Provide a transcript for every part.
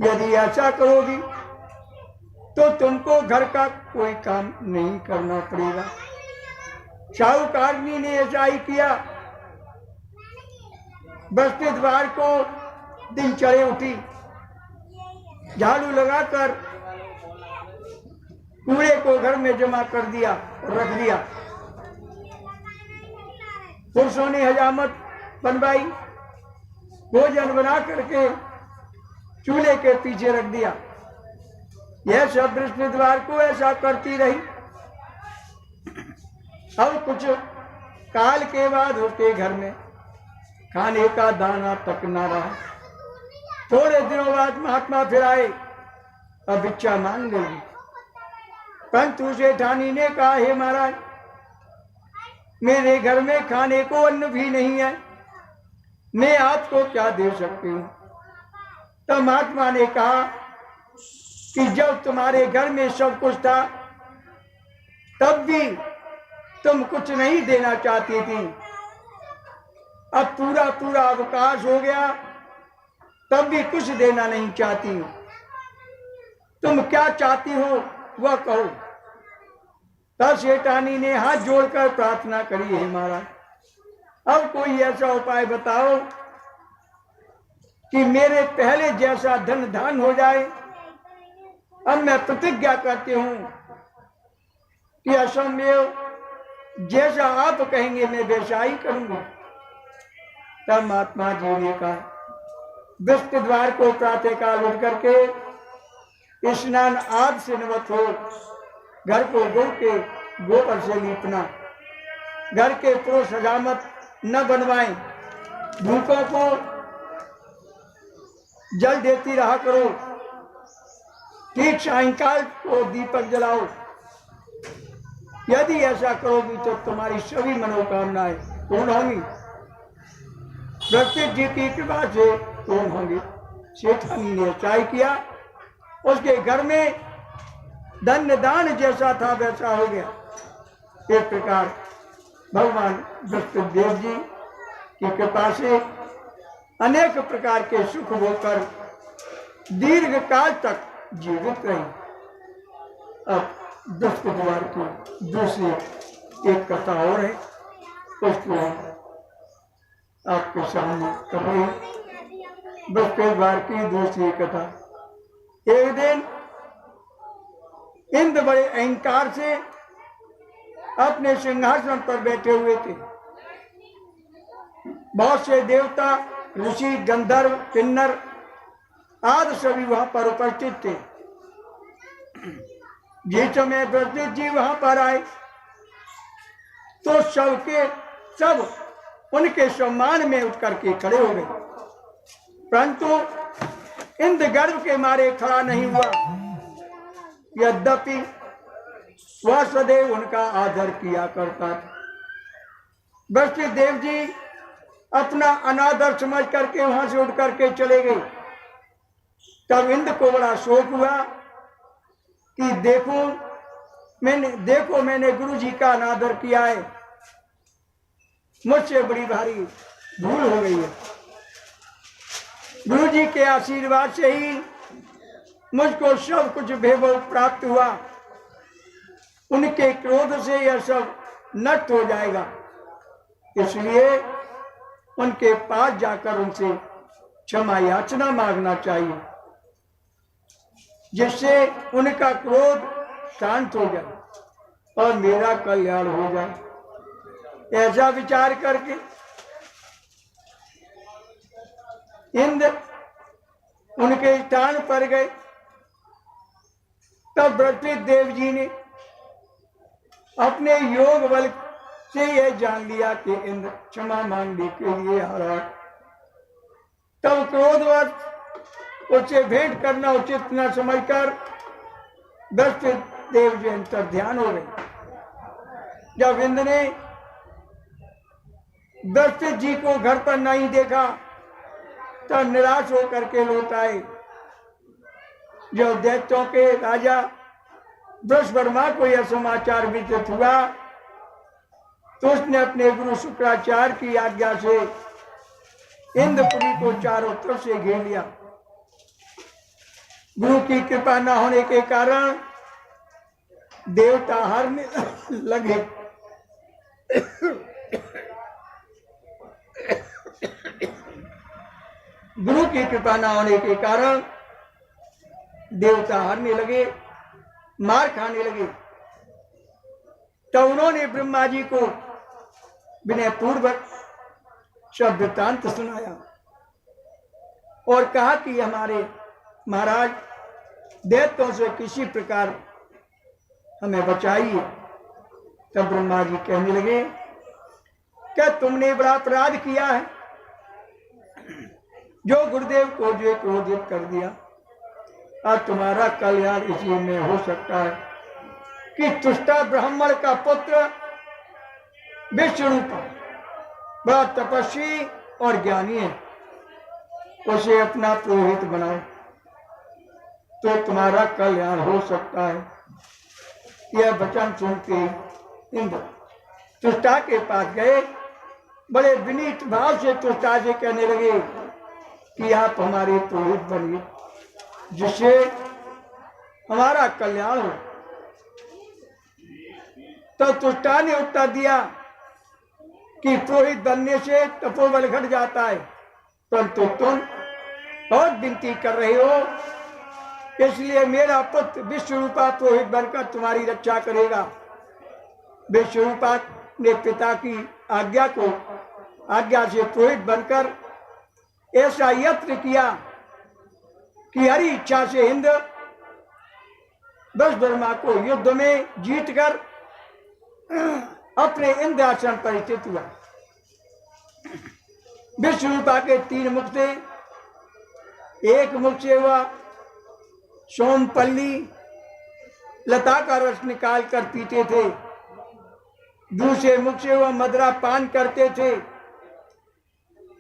यदि ऐसा करोगी तो तुमको घर का कोई काम नहीं करना पड़ेगा। साहूकारनी ने ऐसा ही किया। बृहस्पतिवार को दिन चढ़े उठी, झाड़ू लगाकर कूड़े को घर में जमा कर दिया और रख दिया। पुरुषों ने हजामत बनवाई, भोजन बना करके चूल्हे के पीछे रख दिया। यह सब बृहस्पतिवार को ऐसा करती रही। अब कुछ काल के बाद उसके घर में खाने का दाना तक न रहा। थोड़े दिनों बाद महात्मा फिर आए, अब भिक्षा मांग लेगी। परंतु सेठानी ने कहा, हे महाराज, मेरे घर में खाने को अन्न भी नहीं है, मैं आपको क्या दे सकती हूँ। तब महात्मा ने कहा कि जब तुम्हारे घर में सब कुछ था तब भी तुम कुछ नहीं देना चाहती थी। अब पूरा पूरा अवकाश हो गया, तब भी कुछ देना नहीं चाहती। तुम क्या चाहती हो वह कहो। तब सेठानी ने हाथ जोड़कर प्रार्थना करी, हे महाराज, अब कोई ऐसा उपाय बताओ कि मेरे पहले जैसा धन धान हो जाए। अब मैं प्रतिज्ञा करती हूँ कि असंभव जैसा आप कहेंगे मैं वैसा ही करूंगा। तब महात्मा जी ने कहा, बृहस्पतिवार को प्रातः काल उठ करके स्नान आदि से निवृत्त हो, घर को गोबर से लीपना, घर के पुरुष हजामत न बनवाएं, भूखों को जल देती रहा करो, ठीक सायंकाल को दीपक जलाओ। यदि ऐसा करोगी तो तुम्हारी सभी मनोकामनाएं पूर्ण होंगी, बृहस्पति जी की कृपा से पूर्ण होंगी। सेठानी ने चाय किया, उसके घर में धन्य दान जैसा था वैसा हो गया। इस प्रकार भगवान बृहस्पति देव जी की कृपा से अनेक प्रकार के सुख होकर दीर्घ काल तक जीवित रही। अब बृहस्पतिवार की दूसरी एक कथा और है, उसको आपके सामने कर रहे हैं। बृहस्पतिवार की दूसरी कथा। एक दिन इंद्र बड़े अहंकार से अपने सिंहासन पर बैठे हुए थे। बहुत से देवता, ऋषि, गंधर्व, किन्नर आदि सभी वहां पर उपस्थित थे। जिस समय बृहस्पति जी वहां पर आए तो सब उनके सम्मान में उठ करके खड़े हो गए, परंतु इंद्र गर्व के मारे खड़ा नहीं हुआ। यद्यपि वह सदैव उनका आदर किया करता था। बृहस्पति देव जी अपना अनादर समझ करके वहां से उठ करके चले गए। तब इंद्र को बड़ा शोक हुआ कि देखो मैंने गुरु जी का अनादर किया है, मुझसे बड़ी भारी भूल हो गई है। गुरु जी के आशीर्वाद से ही मुझको सब कुछ वैभव प्राप्त हुआ, उनके क्रोध से यह सब नष्ट हो जाएगा। इसलिए उनके पास जाकर उनसे क्षमा याचना मांगना चाहिए, जिससे उनका क्रोध शांत हो जाए और मेरा कल्याण हो जाए। ऐसा विचार करके इंद्र उनके स्थान पर गए। तब बृहस्पति देव जी ने अपने योग बल से यह जान लिया कि इंद्र क्षमा मांगने के लिए आ रहा। तब क्रोधवश उससे भेंट करना उचित न समझकर बृहस्पति देव जी अंतर ध्यान हो गए। जब इंद्र ने बृहस्पति जी को घर पर नहीं देखा तब निराश होकर के लौट आए। जब दैत्यों के राजा बृहस्पतिवर्मा को यह समाचार विदित हुआ तो उसने अपने गुरु शुक्राचार्य की आज्ञा से इंद्रपुरी को चारों तरफ से घेर लिया। गुरु की कृपा न होने के कारण देवता हारने लगे। गुरु की कृपा न होने के कारण देवता हारने लगे, मार खाने लगे। तो उन्होंने ब्रह्मा जी को विनय पूर्वक सब वृत्तांत सुनाया और कहा कि हमारे महाराज दैत्यों से किसी प्रकार हमें बचाइए। तब ब्रह्मा जी कहने लगे क्या तुमने बड़ा अपराध किया है, जो गुरुदेव को जो क्रोधित कर दिया। आज तुम्हारा कल्याण इसी में हो सकता है कि तुष्टा ब्राह्मण का पुत्र विष्णुरूपा बड़ा तपस्वी और ज्ञानी है, उसे अपना पुरोहित बनाओ तो तुम्हारा कल्याण हो सकता है। यह वचन सुन के इंद्र तुष्टा के पास गए, बड़े विनीत भाव से तुष्टा से कहने लगे कि आप हमारे पुरोहित बनिए जिससे हमारा कल्याण हो। तो तुष्टा ने उत्तर दिया कि पुरोहित बनने से तपोबल घट जाता है, परंतु तुम बहुत विनती कर रहे हो, इसलिए मेरा पुत्र विश्वरूपा पुरोहित बनकर तुम्हारी रक्षा करेगा। विश्वरूपा ने पिता की आज्ञा से पुरोहित बनकर ऐसा यत्न किया कि हरि इच्छा से इंद्र विश्वकर्मा को युद्ध में जीतकर अपने इंद्रासन पर स्थित हुआ। विश्वरूपा के 3 मुख थे, एक मुख से हुआ सोमपल्ली लता का रस निकाल कर पीते थे, दूसरे मुख से वह मदरा पान करते थे,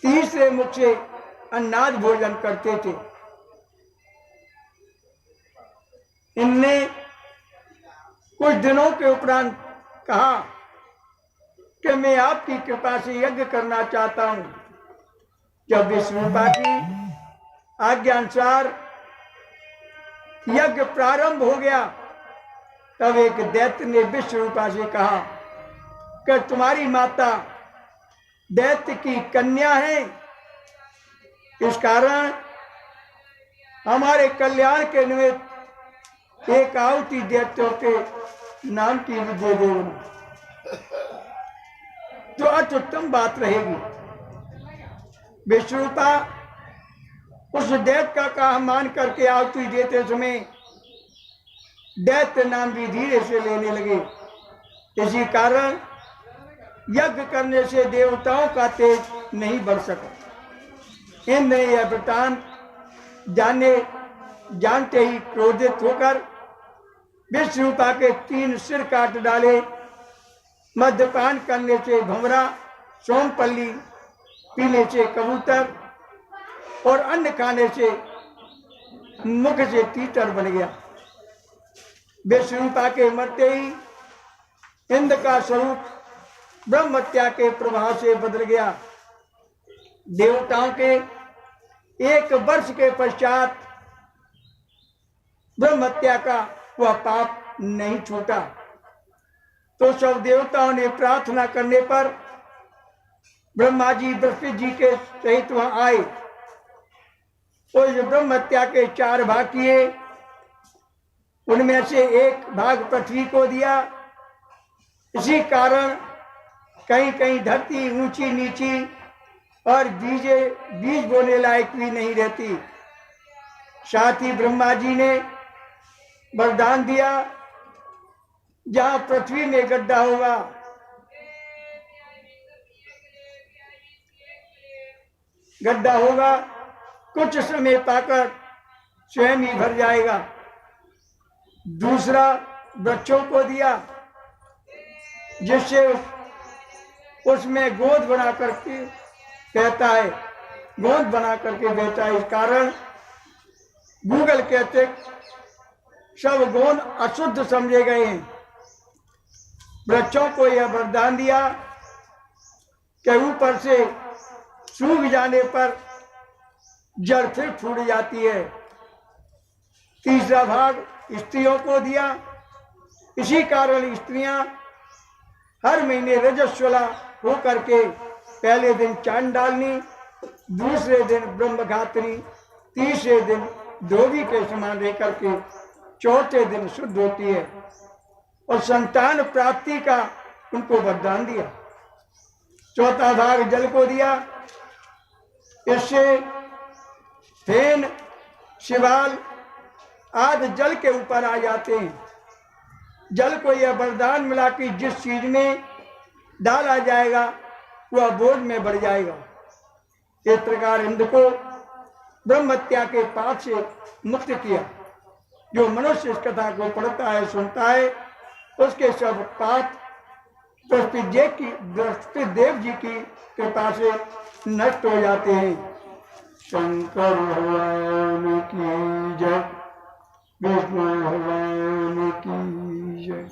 तीसरे मुख से अन्नाज भोजन करते थे। इनने कुछ दिनों के उपरांत कहा कि मैं आपकी कृपा से यज्ञ करना चाहता हूं। जब विष्णुरूपा की आज्ञा अनुसार यज्ञ प्रारंभ हो गया, तब एक दैत्य ने विष्णुरूपा से कहा कि तुम्हारी माता दैत्य की कन्या है, इस कारण हमारे कल्याण के निमित्त एक आहुति दैत्यों के नाम की भी दे देना, तो अत्युत्तम बात रहेगी। विष्णुरूपा उस दैत्य का मान करके आहुति देते समय दैत्य नाम भी धीरे से लेने लगे। इसी कारण यज्ञ करने से देवताओं का तेज नहीं बढ़ सका। इंद्र ने यह वृत्तांत जानते ही क्रोधित होकर विष्णुरूपा के 3 सिर काट डाले। मद्यपान करने से भंवरा, सोमपल्ली पीने से कबूतर और अन्न खाने से मुख से तीतर बन गया। विष्णुरूपा के मरते ही इंद्र का स्वरूप ब्रह्महत्या के प्रभाव से बदल गया। देवताओं के 1 वर्ष के पश्चात ब्रह्महत्या का वह पाप नहीं छूटा, तो सब देवताओं ने प्रार्थना करने पर ब्रह्मा जी बृहस्पति जी के सहित वहां आए। उस ब्रह्महत्या के 4 भाग किए, उनमें से 1 भाग पृथ्वी को दिया। इसी कारण कहीं कहीं धरती ऊंची नीची और बीज बोने लायक भी नहीं रहती। साथ ही ब्रह्मा जी ने वरदान दिया, जहां पृथ्वी में गड्ढा होगा कुछ समय पाकर स्वयं ही भर जाएगा। दूसरा वृक्षों को दिया, जिससे उसमें गोद बना करके बहता है, गोद बना करके बहता है। इस कारण गूगल कहते सब गोंद अशुद्ध समझे गए हैं। वृक्षों को यह वरदान दिया कि ऊपर से सूख जाने पर जड़ फिर फूट जाती है, तीसरा भाग स्त्रियों को दिया। इसी कारण स्त्रियां हर महीने रजस्वला होकर के पहले दिन चांद डालनी, दूसरे दिन ब्रह्मघात्री, तीसरे दिन धोबी के समान रह करके चौथे दिन शुद्ध होती है और संतान प्राप्ति का उनको वरदान दिया। चौथा भाग जल को दिया। इससे फेन, शिवाल आदि जल के ऊपर आ जाते हैं। जल को यह वरदान मिला कि जिस चीज में डाला जाएगा वह बोझ में बढ़ जाएगा। इस प्रकार इंद्र को ब्रह्महत्या के पाप से मुक्त किया। जो मनुष्य इस कथा को पढ़ता है, सुनता है, उसके सब पाप बृहस्पति देव जी की कृपा से नष्ट हो जाते हैं। शंकर भगवान की जय, विष्णु भगवान की जय।